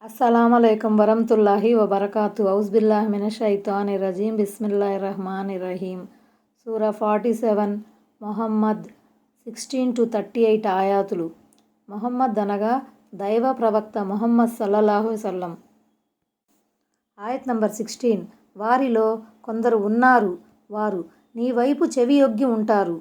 అస్సలాముఅలైకుం వరహ్మతుల్లాహి వబరకాతు ఔజుబిల్లాహి మినశ్శైతానిర్రజీం బిస్మిల్లాహిర్రహ్మానిర్రహీం. సూరా 47 మొహమ్మద్ 16-38 ఆయాతులు. మొహమ్మద్ అనగా దైవ ప్రవక్త ముహమ్మద్ సల్లల్లాహు అలైహి వసల్లం. ఆయత్ నంబర్ 16. వారిలో కొందరు ఉన్నారు, వారు నీ వైపు చెవియొగ్గి ఉంటారు,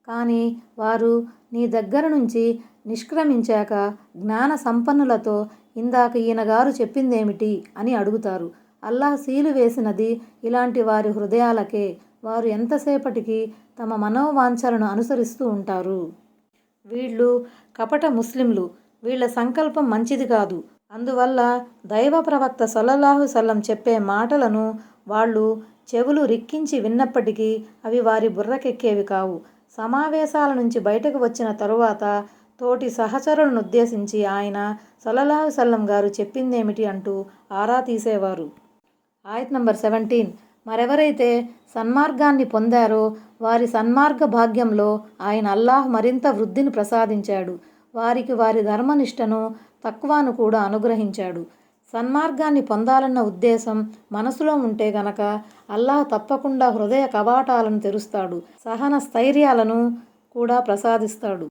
కానీ వారు నీ దగ్గర నుంచి నిష్క్రమించాక జ్ఞాన సంపన్నులతో ఇందాక ఈయనగారు చెప్పిందేమిటి అని అడుగుతారు. అల్లాహ్ సీలు వేసినది ఇలాంటి వారి హృదయాలకే. వారు ఎంతసేపటికి తమ మనోవాంఛలను అనుసరిస్తూ ఉంటారు. వీళ్ళు కపట ముస్లింలు, వీళ్ళ సంకల్పం మంచిది కాదు. అందువల్ల దైవ ప్రవక్త సల్లల్లాహు అలైహి వసల్లం చెప్పే మాటలను వాళ్ళు చెవులు రిక్కించి విన్నప్పటికీ అవి వారి బుర్రకెక్కేవి కావు. సమావేశాల నుంచి బయటకు వచ్చిన తరువాత తోటి సహచరులను ఉద్దేశించి ఆయన సల్లల్లాహు అలైహి వసల్లం గారు చెప్పిందేమిటి అంటూ ఆరా తీసేవారు. ఆయత్ నంబర్ 17. మరెవరైతే సన్మార్గాన్ని పొందారో వారి సన్మార్గ భాగ్యంలో ఆయన అల్లాహ్ మరింత వృద్ధిని ప్రసాదించాడు. వారికి వారి ధర్మనిష్టను తక్వాను కూడా అనుగ్రహించాడు. సన్మార్గాన్ని పొందాలన్న ఉద్దేశం మనసులో ఉంటే గనక అల్లాహ్ తప్పకుండా హృదయ కవాటాలను తెరుస్తాడు, సహన స్థైర్యాలను కూడా ప్రసాదిస్తాడు.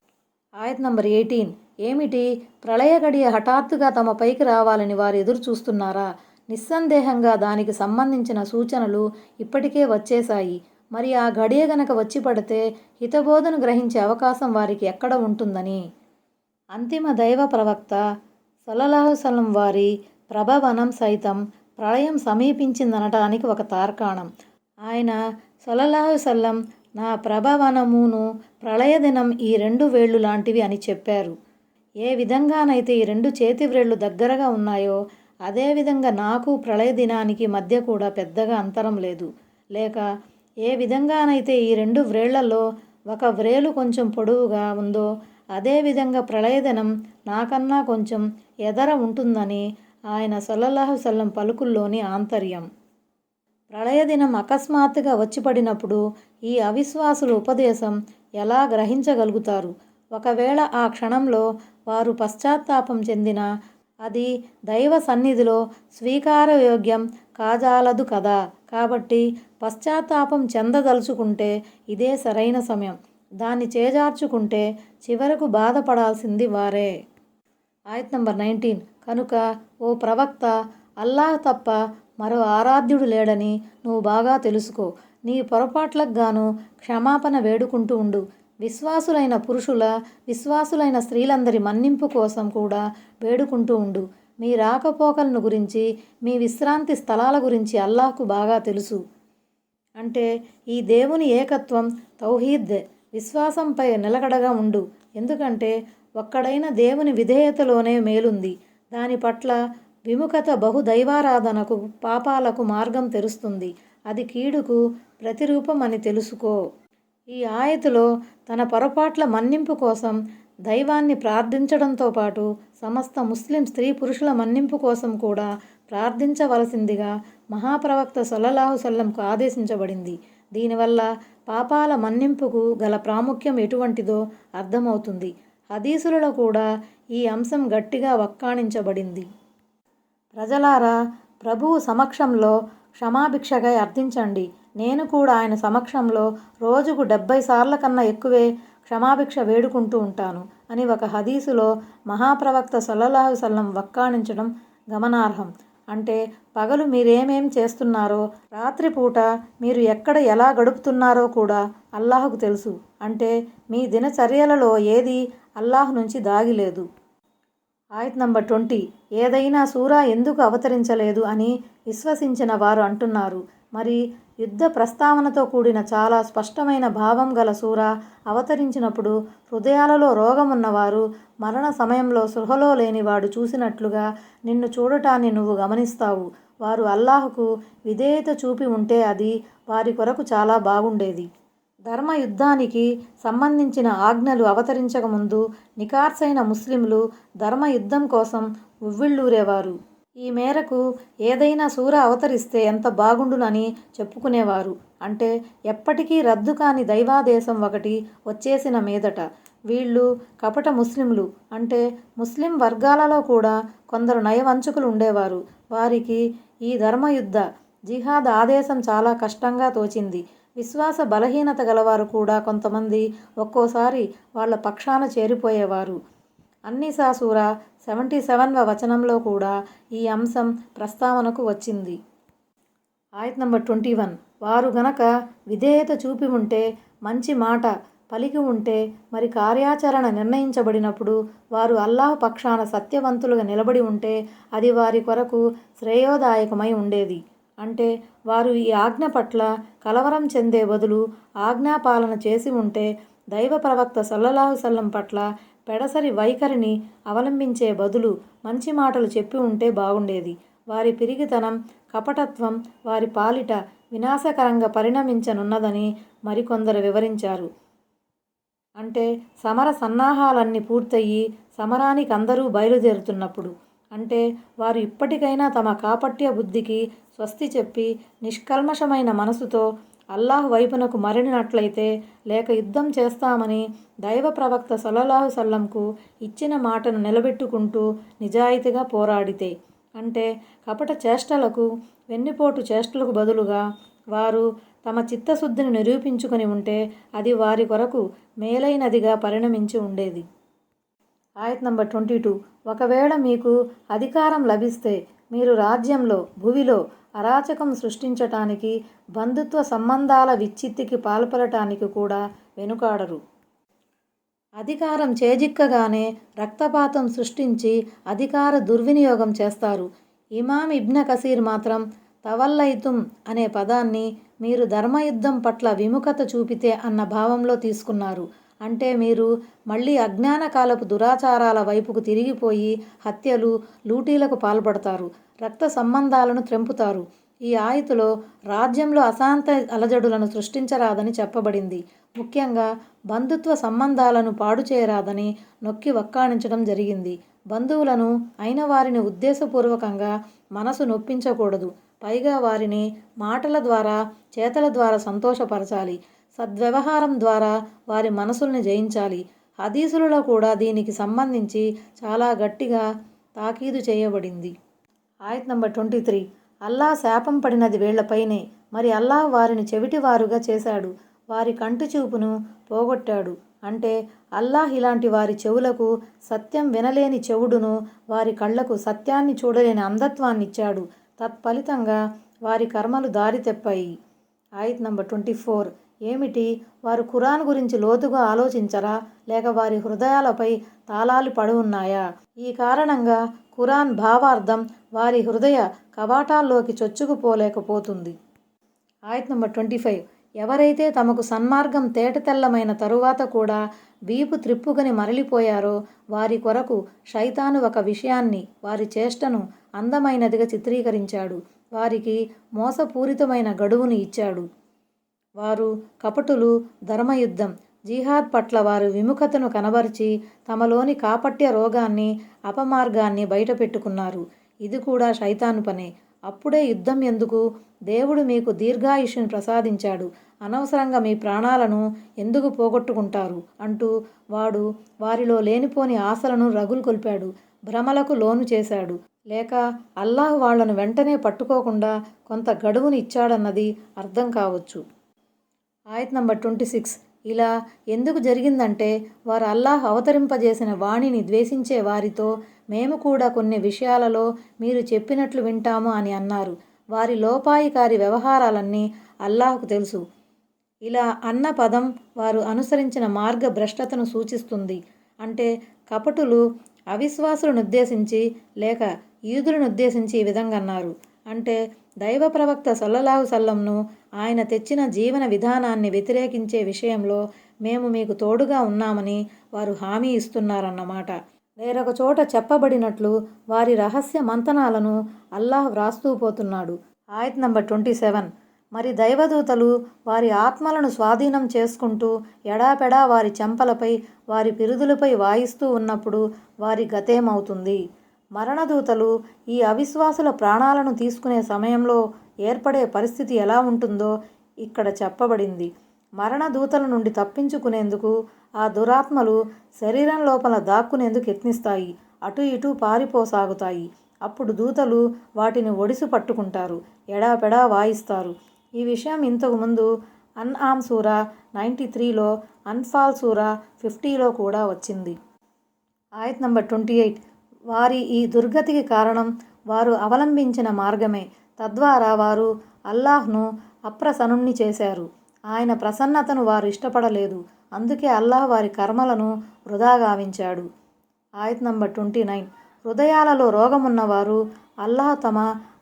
ఆయత్ నంబర్ 18. ఏమిటి, ప్రళయ గడియ హఠాత్తుగా తమ పైకి రావాలని వారు ఎదురు చూస్తున్నారా? నిస్సందేహంగా దానికి సంబంధించిన సూచనలు ఇప్పటికే వచ్చేశాయి. మరి ఆ గడియ గనక వచ్చి పడితే హితబోధను గ్రహించే అవకాశం వారికి ఎక్కడ ఉంటుందని. అంతిమ దైవ ప్రవక్త సల్లల్లాహు అలైహి వసల్లం వారి ప్రభవనం సైతం ప్రళయం సమీపించిందనటానికి ఒక తార్కాణం. ఆయన సల్లల్లాహు అలైహి వసల్లం నా ప్రభవనమును ప్రళయ దినం ఈ 2 వేళ్ళు లాంటివి అని చెప్పారు. ఏ విధంగానైతే ఈ 2 చేతి వ్రేళ్ళు దగ్గరగా ఉన్నాయో అదేవిధంగా నాకు ప్రళయ దినానికి మధ్య కూడా పెద్దగా అంతరం లేదు. లేక ఏ విధంగానైతే ఈ 2 వ్రేళ్లలో ఒక వ్రేలు కొంచెం పొడవుగా ఉందో అదేవిధంగా ప్రళయదినం నాకన్నా కొంచెం ఎదర ఉంటుందని ఆయన సల్లల్లాహు అలైహి వసల్లం పలుకుల్లోని ఆంతర్యం. ప్రళయదినం అకస్మాత్తుగా వచ్చిపడినప్పుడు ఈ అవిశ్వాసుల ఉపదేశం ఎలా గ్రహించగలుగుతారు? ఒకవేళ ఆ క్షణంలో వారు పశ్చాత్తాపం చెందినా అది దైవ సన్నిధిలో స్వీకారయోగ్యం కాజాలదు కదా. కాబట్టి పశ్చాత్తాపం చెందదలుచుకుంటే ఇదే సరైన సమయం. దాన్ని చేజార్చుకుంటే చివరకు బాధపడాల్సింది వారే. ఆయత్ నంబర్ 19. కనుక ఓ ప్రవక్త, అల్లాహ్ తప్ప మరో ఆరాధ్యుడు లేడని నువ్వు బాగా తెలుసుకో. నీ పొరపాట్లకు గాను క్షమాపణ వేడుకుంటూ ఉండు. విశ్వాసులైన పురుషుల, విశ్వాసులైన స్త్రీలందరి మన్నింపు కోసం కూడా వేడుకుంటూ ఉండు. మీ రాకపోకలను గురించి, మీ విశ్రాంతి స్థలాల గురించి అల్లాహ్కు బాగా తెలుసు. అంటే ఈ దేవుని ఏకత్వం, తౌహీద్, విశ్వాసంపై నిలకడగా ఉండు. ఎందుకంటే ఒక్కడైన దేవుని విధేయతలోనే మేలుంది. దాని పట్ల విముఖత బహుదైవారాధనకు, పాపాలకు మార్గం తెరుస్తుంది. అది కీడుకు ప్రతిరూపం అని తెలుసుకో. ఈ ఆయతులో తన పొరపాట్ల మన్నింపు కోసం దైవాన్ని ప్రార్థించడంతో పాటు సమస్త ముస్లిం స్త్రీ పురుషుల మన్నింపు కోసం కూడా ప్రార్థించవలసిందిగా మహాప్రవక్త సల్లల్లాహు అలైహి వసల్లంకు ఆదేశించబడింది. దీనివల్ల పాపాల మన్నింపుకు గల ప్రాముఖ్యం ఎటువంటిదో అర్థమవుతుంది. హదీసులలో కూడా ఈ అంశం గట్టిగా వక్కాణించబడింది. ప్రజలారా, ప్రభువు సమక్షంలో క్షమాభిక్షకై అర్థించండి. నేను కూడా ఆయన సమక్షంలో రోజుకు 70 సార్ల కన్నా ఎక్కువే క్షమాభిక్ష వేడుకుంటూ ఉంటాను అని ఒక హదీసులో మహాప్రవక్త సల్లల్లాహు అలైహి వసల్లం వక్కాణించడం గమనార్హం. అంటే పగలు మీరేమేం చేస్తున్నారో, రాత్రిపూట మీరు ఎక్కడ ఎలా గడుపుతున్నారో కూడా అల్లాహ్కు తెలుసు. అంటే మీ దినచర్యలలో ఏదీ అల్లాహ్ నుంచి దాగిలేదు. ఆయత్ నంబర్ 20. ఏదైనా సూరా ఎందుకు అవతరించలేదు అని విశ్వసించిన వారు అంటున్నారు. మరి యుద్ధ ప్రస్తావనతో కూడిన చాలా స్పష్టమైన భావం గల సూరా అవతరించినప్పుడు హృదయాలలో రోగమున్నవారు మరణ సమయంలో సృహలో లేనివాడు చూసినట్లుగా నిన్ను చూడటాన్ని నువ్వు గమనిస్తావు. వారు అల్లాహ్కు విధేయత చూపి ఉంటే అది వారి కొరకు చాలా బాగుండేది. ధర్మయుద్ధానికి సంబంధించిన ఆజ్ఞలు అవతరించకముందు నికార్సైన ముస్లింలు ధర్మయుద్ధం కోసం ఉవ్విళ్ళూరేవారు. ఈ మేరకు ఏదైనా సూర అవతరిస్తే ఎంత బాగుండునని చెప్పుకునేవారు. అంటే ఎప్పటికీ రద్దు కాని దైవాదేశం ఒకటి వచ్చేసిన మీదట వీళ్ళు కపట ముస్లింలు, అంటే ముస్లిం వర్గాలలో కూడా కొందరు నయవంచకులు ఉండేవారు. వారికి ఈ ధర్మయుద్ధ జిహాద్ ఆదేశం చాలా కష్టంగా తోచింది. విశ్వాస బలహీనత గలవారు కూడా కొంతమంది ఒక్కోసారి వాళ్ళ పక్షాన చేరిపోయేవారు. అన్నీసా సూర 77వ వచనంలో కూడా ఈ అంశం ప్రస్తావనకు వచ్చింది. ఆయత్ నంబర్ 21. వారు గనక విధేయత చూపి ఉంటే, మంచి మాట పలికి ఉంటే, మరి కార్యాచరణ నిర్ణయించబడినప్పుడు వారు అల్లాహ్ పక్షాన సత్యవంతులుగా నిలబడి ఉంటే అది వారి కొరకు శ్రేయోదాయకమై ఉండేది. అంటే వారు ఈ ఆజ్ఞ పట్ల కలవరం చెందే బదులు ఆజ్ఞాపాలన చేసి ఉంటే, దైవ ప్రవక్త సల్లల్లాహు సల్లం పట్ల పెడసరి వైఖరిని అవలంబించే బదులు మంచి మాటలు చెప్పి ఉంటే బాగుండేది. వారి పిరిగితనం, కపటత్వం వారి పాలిట వినాశకరంగా పరిణమించనున్నదని మరికొందరు వివరించారు. అంటే సమర సన్నాహాలన్నీ పూర్తయి సమరానికి అందరూ బయలుదేరుతున్నప్పుడు, అంటే వారు ఇప్పటికైనా తమ కాపట్య బుద్ధికి స్వస్తి చెప్పి నిష్కల్మషమైన మనసుతో అల్లాహ్ వైపునకు మరలినట్లయితే, లేక యుద్ధం చేస్తామని దైవ ప్రవక్త సల్లల్లాహు సల్లంకు ఇచ్చిన మాటను నిలబెట్టుకుంటూ నిజాయితీగా పోరాడితే, అంటే కపట చేష్టలకు వెన్నుపోటు చేష్టలకు బదులుగా వారు తమ చిత్తశుద్ధిని నిరూపించుకొని ఉంటే అది వారి కొరకు మేలైనదిగా పరిణమించి ఉండేది. ఆయత్ నంబర్ 22. ఒకవేళ మీకు అధికారం లభిస్తే మీరు రాజ్యంలో భువిలో అరాచకం సృష్టించటానికి, బంధుత్వ సంబంధాల విచ్ఛిత్తికి పాల్పడటానికి కూడా వెనుకాడరు. అధికారం చేజిక్కగానే రక్తపాతం సృష్టించి అధికార దుర్వినియోగం చేస్తారు. ఇమాం ఇబ్న కసీర్ మాత్రం తవల్లైతుం అనే పదాన్ని మీరు ధర్మయుద్ధం పట్ల విముఖత చూపితే అన్న భావంలో తీసుకున్నారు. అంటే మీరు మళ్ళీ అజ్ఞాన కాలపు దురాచారాల వైపుకు తిరిగిపోయి హత్యలు, లూటీలకు పాల్పడతారు, రక్త సంబంధాలను త్రెంపుతారు. ఈ ఆయతులో రాజ్యంలో అశాంత అలజడులను సృష్టించరాదని చెప్పబడింది. ముఖ్యంగా బంధుత్వ సంబంధాలను పాడు చేయరాదని నొక్కి వక్కాణించడం జరిగింది. బంధువులను అయిన వారిని ఉద్దేశపూర్వకంగా మనసు నొప్పించకూడదు. పైగా వారిని మాటల ద్వారా, చేతల ద్వారా సంతోషపరచాలి. సద్వ్యవహారం ద్వారా వారి మనసుల్ని జయించాలి. హదీసులలో కూడా దీనికి సంబంధించి చాలా గట్టిగా తాకీదు చేయబడింది. ఆయత్ నంబర్ 23. అల్లాహ్ శాపం పడినది వీళ్లపైనే, మరి అల్లాహ్ వారిని చెవిటివారుగా చేశాడు, వారి కంటి చూపును పోగొట్టాడు. అంటే అల్లాహ్ ఇలాంటి వారి చెవులకు సత్యం వినలేని చెవుడును, వారి కళ్లకు సత్యాన్ని చూడలేని అంధత్వాన్నిచ్చాడు. తత్ఫలితంగా వారి కర్మలు దారి తెప్పాయి. ఆయత్ నంబర్ 24. ఏమిటి, వారు ఖురాన్ గురించి లోతుగా ఆలోచించరా, లేక వారి హృదయాలపై తాళాలు పడి ఉన్నాయా? ఈ కారణంగా ఖురాన్ భావార్థం వారి హృదయ కవాటాల్లోకి చొచ్చుకుపోలేకపోతుంది. ఆయత్ నంబర్ 25. ఎవరైతే తమకు సన్మార్గం తేటతెల్లమైన తరువాత కూడా వీపు త్రిప్పుకొని మరలిపోయారో వారి కొరకు శైతాను ఒక విషయాన్ని, వారి చేష్టను అందమైనదిగా చిత్రీకరించాడు. వారికి మోసపూరితమైన గడువును ఇచ్చాడు. వారు కపటులు. ధర్మయుద్ధం జిహాద్ పట్ల వారు విముఖతను కనబరిచి తమలోని కాపట్య రోగాన్ని, అపమార్గాన్ని బయటపెట్టుకున్నారు. ఇది కూడా శైతాను పనే. అప్పుడే యుద్ధం ఎందుకు? దేవుడు మీకు దీర్ఘాయుష్యుని ప్రసాదించాడు, అనవసరంగా మీ ప్రాణాలను ఎందుకు పోగొట్టుకుంటారు అంటూ వాడు వారిలో లేనిపోని ఆశలను రగులుకొల్పాడు, భ్రమలకు లోను చేశాడు. లేక అల్లాహ్ వాళ్లను వెంటనే పట్టుకోకుండా కొంత గడువుని ఇచ్చాడన్నది అర్థం కావచ్చు. ఆయత్ నంబర్ 26. ఇలా ఎందుకు జరిగిందంటే, వారు అల్లాహ్ అవతరింపజేసిన వాణిని ద్వేషించే వారితో మేము కూడా కొన్ని విషయాలలో మీరు చెప్పినట్లు వింటాము అని అన్నారు. వారి లోపాయికారి వ్యవహారాలన్నీ అల్లాహ్కు తెలుసు. ఇలా అన్న పదం వారు అనుసరించిన మార్గ భ్రష్టతను సూచిస్తుంది. అంటే కపటులు అవిశ్వాసులను ఉద్దేశించి లేక యూదులను ఉద్దేశించి ఈ విధంగా అన్నారు. అంటే దైవ ప్రవక్త సల్లల్లాహు సల్లంను, ఆయన తెచ్చిన జీవన విధానాన్ని వ్యతిరేకించే విషయంలో మేము మీకు తోడుగా ఉన్నామని వారు హామీ ఇస్తున్నారన్నమాట. వేరొక చోట చెప్పబడినట్లు వారి రహస్య మంతనాలను అల్లాహ్ వ్రాస్తూ పోతున్నాడు. ఆయత్ నంబర్ 27. మరి దైవదూతలు వారి ఆత్మలను స్వాధీనం చేసుకుంటూ ఎడాపెడా వారి చెంపలపై, వారి పిరుదులపై వాయిస్తూ ఉన్నప్పుడు వారి గతేమవుతుంది? మరణదూతలు ఈ అవిశ్వాసుల ప్రాణాలను తీసుకునే సమయంలో ఏర్పడే పరిస్థితి ఎలా ఉంటుందో ఇక్కడ చెప్పబడింది. మరణదూతల నుండి తప్పించుకునేందుకు ఆ దురాత్మలు శరీరం లోపల దాక్కునేందుకు యత్నిస్తాయి. అటు ఇటు పారిపోసాగుతాయి. అప్పుడు దూతలు వాటిని ఒడిసి పట్టుకుంటారు, ఎడాపెడా వాయిస్తారు. ఈ విషయం ఇంతకు ముందు అన్ఆమ్ సూరా 93లో, అన్ఫాల్ సూరా 50లో కూడా వచ్చింది. ఆయత్ నంబర్ 28. వారి ఈ దుర్గతికి కారణం వారు అవలంబించిన మార్గమే. తద్వారా వారు అల్లాహ్ను అప్రసన్నుణ్ణి చేశారు. ఆయన ప్రసన్నతను వారు ఇష్టపడలేదు. అందుకే అల్లాహ్ వారి కర్మలను వృధా గావించాడు. ఆయత్ నంబర్ 29. హృదయాలలో రోగమున్నవారు అల్లాహ్ తమ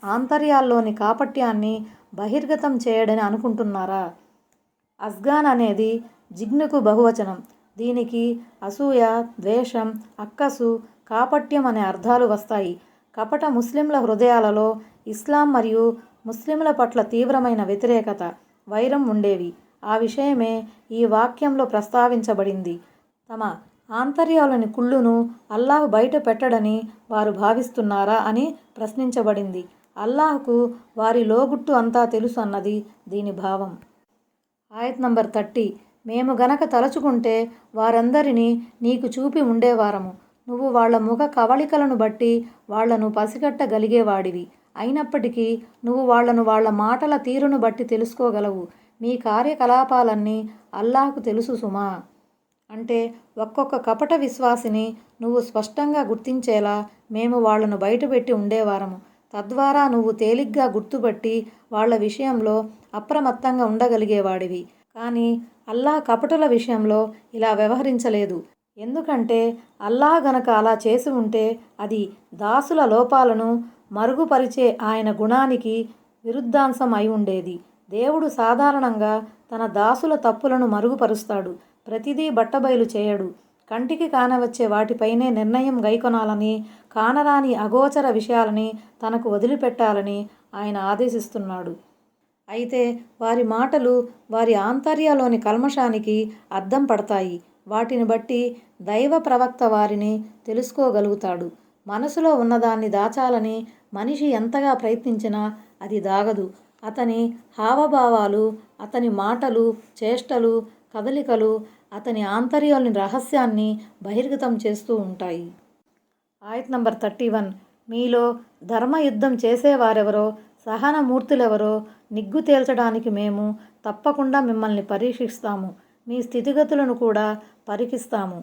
ఆంతర్యాల్లోని కాపట్యాన్ని బహిర్గతం చేయడని అనుకుంటున్నారా? అస్గాన్ అనేది జిగ్నుకు బహువచనం. దీనికి అసూయ, ద్వేషం, అక్కసు, కాపట్యం అనే అర్థాలు వస్తాయి. కపట ముస్లింల హృదయాలలో ఇస్లాం మరియు ముస్లింల పట్ల తీవ్రమైన వ్యతిరేకత, వైరం ఉండేవి. ఆ విషయమే ఈ వాక్యంలో ప్రస్తావించబడింది. తమ ఆంతర్యాలోని కుళ్ళును అల్లాహ్ బయట పెట్టడని వారు భావిస్తున్నారా అని ప్రశ్నించబడింది. అల్లాహ్కు వారి లోగుట్టు అంతా తెలుసు అన్నది దీని భావం. ఆయత్ నంబర్ 30. మేము గనక తలచుకుంటే వారందరినీ నీకు చూపి ఉండేవారము. నువ్వు వాళ్ల ముఖ కవళికలను బట్టి వాళ్లను పసిగట్టగలిగేవాడివి. అయినప్పటికీ నువ్వు వాళ్లను వాళ్ల మాటల తీరును బట్టి తెలుసుకోగలవు. మీ కార్యకలాపాలన్నీ అల్లాహ్కు తెలుసు సుమా. అంటే ఒక్కొక్క కపట విశ్వాసిని నువ్వు స్పష్టంగా గుర్తించేలా మేము వాళ్లను బయటపెట్టి ఉండేవారము. తద్వారా నువ్వు తేలిగ్గా గుర్తుపట్టి వాళ్ల విషయంలో అప్రమత్తంగా ఉండగలిగేవాడివి. కానీ అల్లాహ్ కపటుల విషయంలో ఇలా వ్యవహరించలేదు. ఎందుకంటే అల్లాహ్ గనక అలా చేసి ఉంటే అది దాసుల లోపాలను మరుగుపరిచే ఆయన గుణానికి విరుద్ధాంశం అయి ఉండేది. దేవుడు సాధారణంగా తన దాసుల తప్పులను మరుగుపరుస్తాడు. ప్రతిదీ బట్టబయలు చేయడు. కంటికి కానవచ్చే వాటిపైనే నిర్ణయం గైకొనాలని, కానరాని అగోచర విషయాలని తనకు వదిలిపెట్టాలని ఆయన ఆదేశిస్తున్నాడు. అయితే వారి మాటలు వారి ఆంతర్యాలోని కల్మషానికి అద్దం పడతాయి. వాటిని బట్టి దైవ ప్రవక్త వారిని తెలుసుకోగలుగుతాడు. మనసులో ఉన్నదాన్ని దాచాలని మనిషి ఎంతగా ప్రయత్నించినా అది దాగదు. అతని హావభావాలు, అతని మాటలు, చేష్టలు, కదలికలు అతని ఆంతర్యాలోని రహస్యాన్ని బహిర్గతం చేస్తూ ఉంటాయి. ఆయత్ నంబర్ 31. మీలో ధర్మయుద్ధం చేసేవారెవరో, సహనమూర్తులెవరో నిగ్గు తేల్చడానికి మేము తప్పకుండా మిమ్మల్ని పరీక్షిస్తాము. మీ స్థితిగతులను కూడా పరీక్షిస్తాము.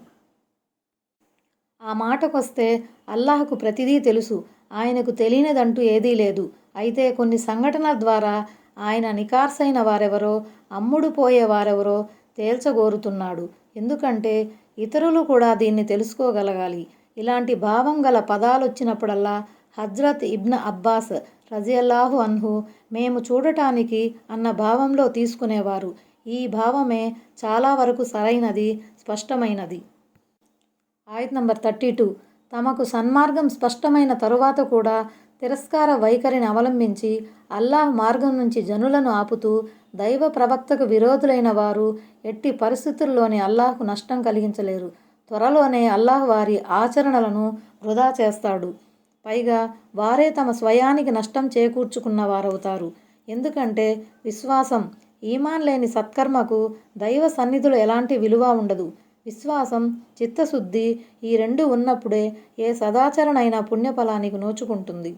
ఆ మాటకొస్తే అల్లాహ్కు ప్రతిదీ తెలుసు. ఆయనకు తెలియనిదంటూ ఏదీ లేదు. అయితే కొన్ని సంఘటనల ద్వారా ఆయన నికార్సైన వారెవరో, అమ్ముడు పోయే వారెవరో తేల్చగోరుతున్నాడు. ఎందుకంటే ఇతరులు కూడా దీన్ని తెలుసుకోగలగాలి. ఇలాంటి భావం గల పదాలొచ్చినప్పుడల్లా హజ్రత్ ఇబ్న్ అబ్బాస్ రజియల్లాహు అన్హు మేము చూడటానికి అన్న భావంలో తీసుకునేవారు. ఈ భావమే చాలా వరకు సరైనది, స్పష్టమైనది. ఆయత్ నంబర్ 32. తమకు సన్మార్గం స్పష్టమైన తరువాత కూడా తిరస్కార వైఖరిని అవలంబించి అల్లాహ్ మార్గం నుంచి జనులను ఆపుతూ దైవ ప్రవక్తకు విరోధులైన వారు ఎట్టి పరిస్థితుల్లోనే అల్లాహ్కు నష్టం కలిగించలేరు. త్వరలోనే అల్లాహ్ వారి ఆచరణలను వృధా చేస్తాడు. పైగా వారే తమ స్వయానికి నష్టం చేకూర్చుకున్న వారవుతారు. ఎందుకంటే విశ్వాసం, ఈమాన్ లేని సత్కర్మకు దైవ సన్నిధిలో ఎలాంటి విలువ ఉండదు. విశ్వాసం, చిత్తశుద్ధి ఈ రెండు ఉన్నప్పుడే ఏ సదాచరణైనా పుణ్యఫలానికి నోచుకుంటుంది.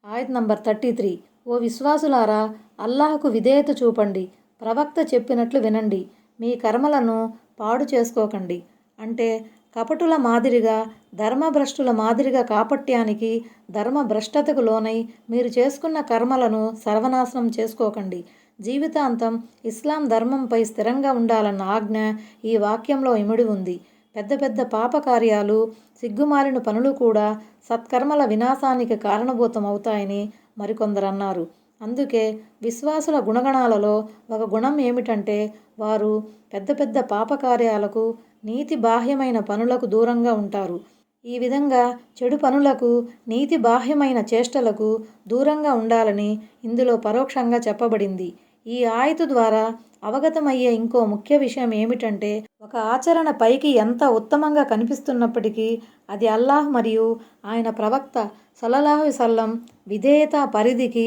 ఆయత్ నంబర్ 33. ఓ విశ్వాసులారా, అల్లాహ్కు విధేయత చూపండి. ప్రవక్త చెప్పినట్లు వినండి. మీ కర్మలను పాడు చేసుకోకండి. అంటే కపటుల మాదిరిగా, ధర్మభ్రష్టుల మాదిరిగా కాపట్యానికి, ధర్మభ్రష్టతకు లోనై మీరు చేసుకున్న కర్మలను సర్వనాశనం చేసుకోకండి. జీవితాంతం ఇస్లాం ధర్మంపై స్థిరంగా ఉండాలన్న ఆజ్ఞ ఈ వాక్యంలో ఇమిడి ఉంది. పెద్ద పెద్ద పాపకార్యాలు, సిగ్గుమాలిన పనులు కూడా సత్కర్మల వినాశానికి కారణభూతం అవుతాయని మరికొందరన్నారు. అందుకే విశ్వాసుల గుణగణాలలో ఒక గుణం ఏమిటంటే వారు పెద్ద పెద్ద పాపకార్యాలకు, నీతి బాహ్యమైన పనులకు దూరంగా ఉంటారు. ఈ విధంగా చెడు పనులకు, నీతి బాహ్యమైన చేష్టలకు దూరంగా ఉండాలని ఇందులో పరోక్షంగా చెప్పబడింది. ఈ ఆయతు ద్వారా అవగతమయ్యే ఇంకో ముఖ్య విషయం ఏమిటంటే ఒక ఆచరణ పైకి ఎంత ఉత్తమంగా కనిపిస్తున్నప్పటికీ అది అల్లాహ్ మరియు ఆయన ప్రవక్త సల్లల్లాహు అలైహి వసల్లం విధేయత పరిధికి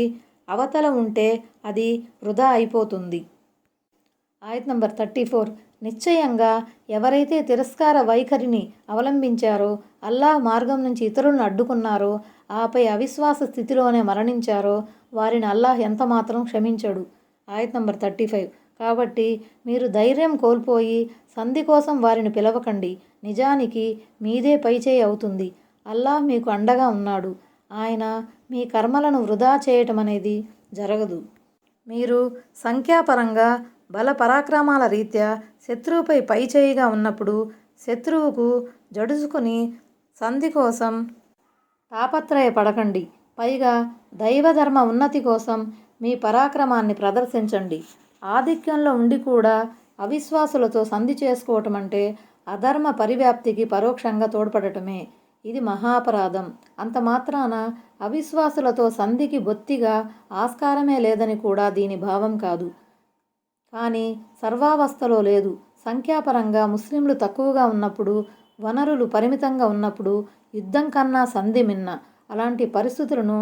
అవతల ఉంటే అది వృధా అయిపోతుంది. ఆయత్ నంబర్ 34. నిశ్చయంగా ఎవరైతే తిరస్కార వైఖరిని అవలంబించారో, అల్లాహ్ మార్గం నుంచి ఇతరులను అడ్డుకున్నారో, ఆపై అవిశ్వాస స్థితిలోనే మరణించారో వారిని అల్లాహ్ ఎంతమాత్రం క్షమించడు. ఆయత్ నంబర్ 35. కాబట్టి మీరు ధైర్యం కోల్పోయి సంధి కోసం వారిని పిలవకండి. నిజానికి మీదే పైచేయి అవుతుంది. అల్లాహ్ మీకు అండగా ఉన్నాడు. ఆయన మీ కర్మలను వృధా చేయటం అనేది జరగదు. మీరు సంఖ్యాపరంగా బల పరాక్రమాల రీత్యా శత్రువుపై పైచేయిగా ఉన్నప్పుడు శత్రువుకు జడుసుకుని సంధి కోసం తాపత్రయపడకండి. పైగా దైవధర్మ ఉన్నతి కోసం మీ పరాక్రమాన్ని ప్రదర్శించండి. ఆధిక్యంలో ఉండి కూడా అవిశ్వాసులతో సంధి చేసుకోవటం అంటే అధర్మ పరివ్యాప్తికి పరోక్షంగా తోడ్పడటమే. ఇది మహాపరాధం. అంత మాత్రాన అవిశ్వాసులతో సంధికి బొత్తిగా ఆస్కారమే లేదని కూడా దీని భావం కాదు. కానీ సర్వావస్థలో లేదు. సంఖ్యాపరంగా ముస్లింలు తక్కువగా ఉన్నప్పుడు, వనరులు పరిమితంగా ఉన్నప్పుడు యుద్ధం కన్నా సంధి మిన్న. అలాంటి పరిస్థితులను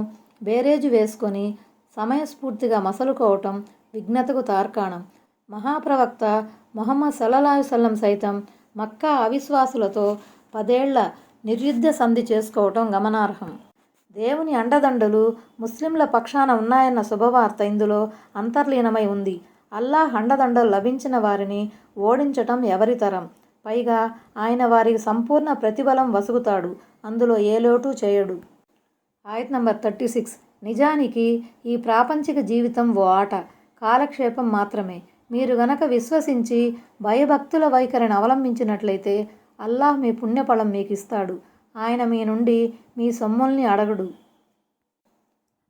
బేరేజు వేసుకొని సమయస్ఫూర్తిగా మసలుకోవటం విఘ్నతకు తార్కాణం. మహాప్రవక్త ముహమ్మద్ సల్లల్లాహు అలైహి వసల్లం సైతం మక్కా అవిశ్వాసులతో 10 ఏళ్ల నిర్యుద్ధ సంధి చేసుకోవటం గమనార్హం. దేవుని అండదండలు ముస్లింల పక్షాన ఉన్నాయన్న శుభవార్త ఇందులో అంతర్లీనమై ఉంది. అల్లాహ్ అండదండలు లభించిన వారిని ఓడించటం ఎవరితరం? పైగా ఆయన వారికి సంపూర్ణ ప్రతిఫలం వసుగుతాడు. అందులో ఏ లోటు చేయడు. ఆయత్ నంబర్ 36. నిజానికి ఈ ప్రాపంచిక జీవితం ఓ ఆట, కాలక్షేపం మాత్రమే. మీరు గనక విశ్వసించి భయభక్తుల వైఖరిని అవలంబించినట్లయితే అల్లాహ్ మీ పుణ్యఫలం మీకు ఇస్తాడు. ఆయన మీ నుండి మీ సొమ్ముల్ని అడగడు.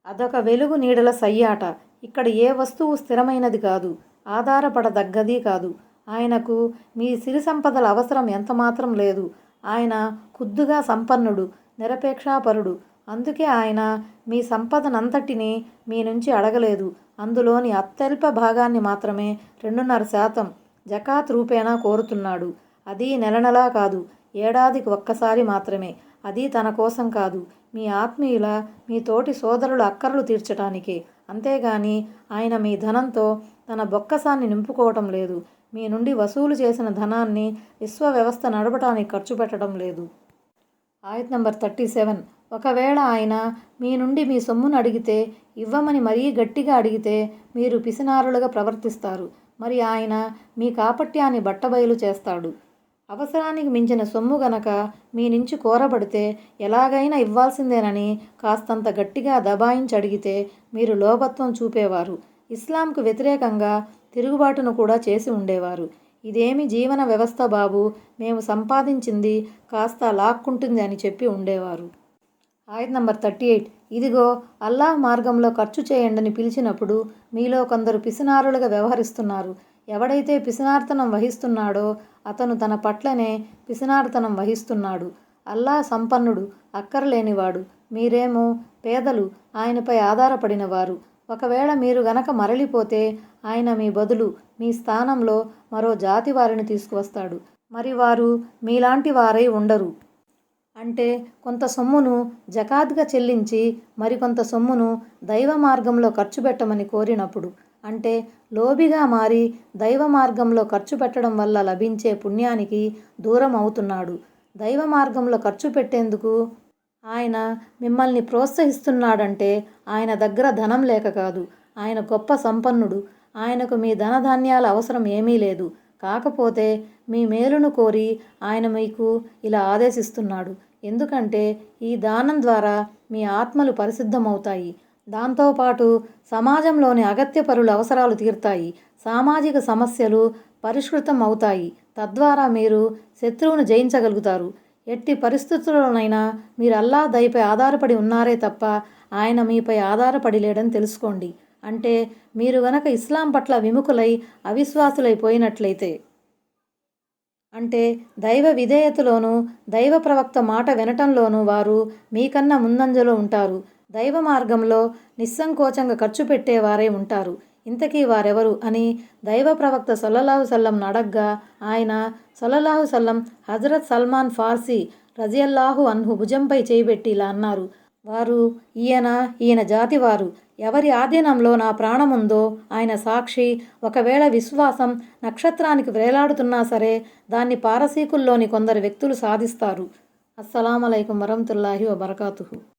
అదొక వెలుగు నీడల సయ్యాట. ఇక్కడ ఏ వస్తువు స్థిరమైనది కాదు, ఆధారపడదగ్గది కాదు. ఆయనకు మీ సిరి సంపదల అవసరం ఎంతమాత్రం లేదు. ఆయన ఖుద్దుగా సంపన్నుడు, నిరపేక్షాపరుడు. అందుకే ఆయన మీ సంపదనంతటినీ మీ నుంచి అడగలేదు. అందులోని అత్యల్ప భాగాన్ని మాత్రమే 2.5% జకాత్ రూపేణా కోరుతున్నాడు. అది నెలనెలా కాదు, ఏడాదికి ఒక్కసారి మాత్రమే. అది తన కోసం కాదు, మీ ఆత్మీయుల, మీ తోటి సోదరుల అక్కర్లు తీర్చటానికే. అంతేగాని ఆయన మీ ధనంతో తన బొక్కసాన్ని నింపుకోవటం లేదు. మీ నుండి వసూలు చేసిన ధనాన్ని విశ్వ వ్యవస్థ నడపటానికి ఖర్చు పెట్టడం లేదు. ఆయత్ నంబర్ 37. ఒకవేళ ఆయన మీ నుండి మీ సొమ్మును అడిగితే ఇవ్వమని మరీ గట్టిగా అడిగితే మీరు పిసినారులుగా ప్రవర్తిస్తారు. మరి ఆయన మీ కాపట్యాన్ని బట్టబయలు చేస్తాడు. అవసరానికి మించిన సొమ్ము గనక మీ నుంచి కోరబడితే ఎలాగైనా ఇవ్వాల్సిందేనని కాస్తంత గట్టిగా దబాయించి అడిగితే మీరు లోభత్వం చూపేవారు. ఇస్లాంకు వ్యతిరేకంగా తిరుగుబాటును కూడా చేసి ఉండేవారు. ఇదేమి జీవన వ్యవస్థ బాబు, మేము సంపాదించింది కాస్త లాక్కుంటుంది అని చెప్పి ఉండేవారు. ఆయత్ నంబర్ 38. ఇదిగో అల్లాహ్ మార్గంలో ఖర్చు చేయండని పిలిచినప్పుడు మీలో కొందరు పిసినారులుగా వ్యవహరిస్తున్నారు. ఎవడైతే పిసినార్తనం వహిస్తున్నాడో అతను తన పట్లనే పిసినార్తనం వహిస్తున్నాడు. అల్లాహ్ సంపన్నుడు, అక్కరలేనివాడు. మీరేమో పేదలు, ఆయనపై ఆధారపడినవారు. ఒకవేళ మీరు గనక మరలిపోతే ఆయన మీ బదులు మీ స్థానంలో మరో జాతి వారిని తీసుకువస్తాడు. మరి వారు మీలాంటి వారై ఉండరు. అంటే కొంత సొమ్మును జకాత్గా చెల్లించి మరికొంత సొమ్మును దైవ మార్గంలో ఖర్చు పెట్టమని కోరినప్పుడు, అంటే లోబిగా మారి దైవ మార్గంలో ఖర్చు పెట్టడం వల్ల లభించే పుణ్యానికి దూరం అవుతున్నాడు. దైవ మార్గంలో ఖర్చు పెట్టేందుకు ఆయన మిమ్మల్ని ప్రోత్సహిస్తున్నాడంటే ఆయన దగ్గర ధనం లేక కాదు. ఆయన గొప్ప సంపన్నుడు. ఆయనకు మీ ధనధాన్యాల అవసరం ఏమీ లేదు. కాకపోతే మీ మేలును కోరి ఆయన మీకు ఇలా ఆదేశిస్తున్నాడు. ఎందుకంటే ఈ దానం ద్వారా మీ ఆత్మలు పరిశుద్ధమవుతాయి. దాంతోపాటు సమాజంలోని అగత్య పరుల అవసరాలు తీరుతాయి. సామాజిక సమస్యలు పరిష్కృతం అవుతాయి. తద్వారా మీరు శత్రువును జయించగలుగుతారు. ఎట్టి పరిస్థితుల్లోనైనా మీరు అల్లాహ్ దయపై ఆధారపడి ఉన్నారే తప్ప ఆయన మీపై ఆధారపడి లేడని తెలుసుకోండి. అంటే మీరు గనక ఇస్లాం పట్ల విముఖులై అవిశ్వాసులైపోయినట్లయితే, అంటే దైవ విధేయతలోనూ దైవ ప్రవక్త మాట వినటంలోనూ వారు మీకన్నా ముందంజలో ఉంటారు. దైవ మార్గంలో నిస్సంకోచంగా ఖర్చు పెట్టేవారే ఉంటారు. ఇంతకీ వారెవరు అని దైవ ప్రవక్త సల్లల్లాహు సల్లంను అడగ్గా ఆయన సల్లల్లాహు సల్లం హజరత్ సల్మాన్ ఫార్సీ రజియల్లాహు అన్హు భుజంపై చేయిబెట్టి ఇలా అన్నారు. వారు ఈయన జాతివారు. ఎవరి ఆధీనంలో నా ప్రాణముందో ఆయన సాక్షి. ఒకవేళ విశ్వాసం నక్షత్రానికి వేలాడుతున్నా సరే దాన్ని పారసీకుల్లోని కొందరు వ్యక్తులు సాధిస్తారు. అస్సలాము అలైకుం వరహ్మతుల్లాహి వబరకాతుహు.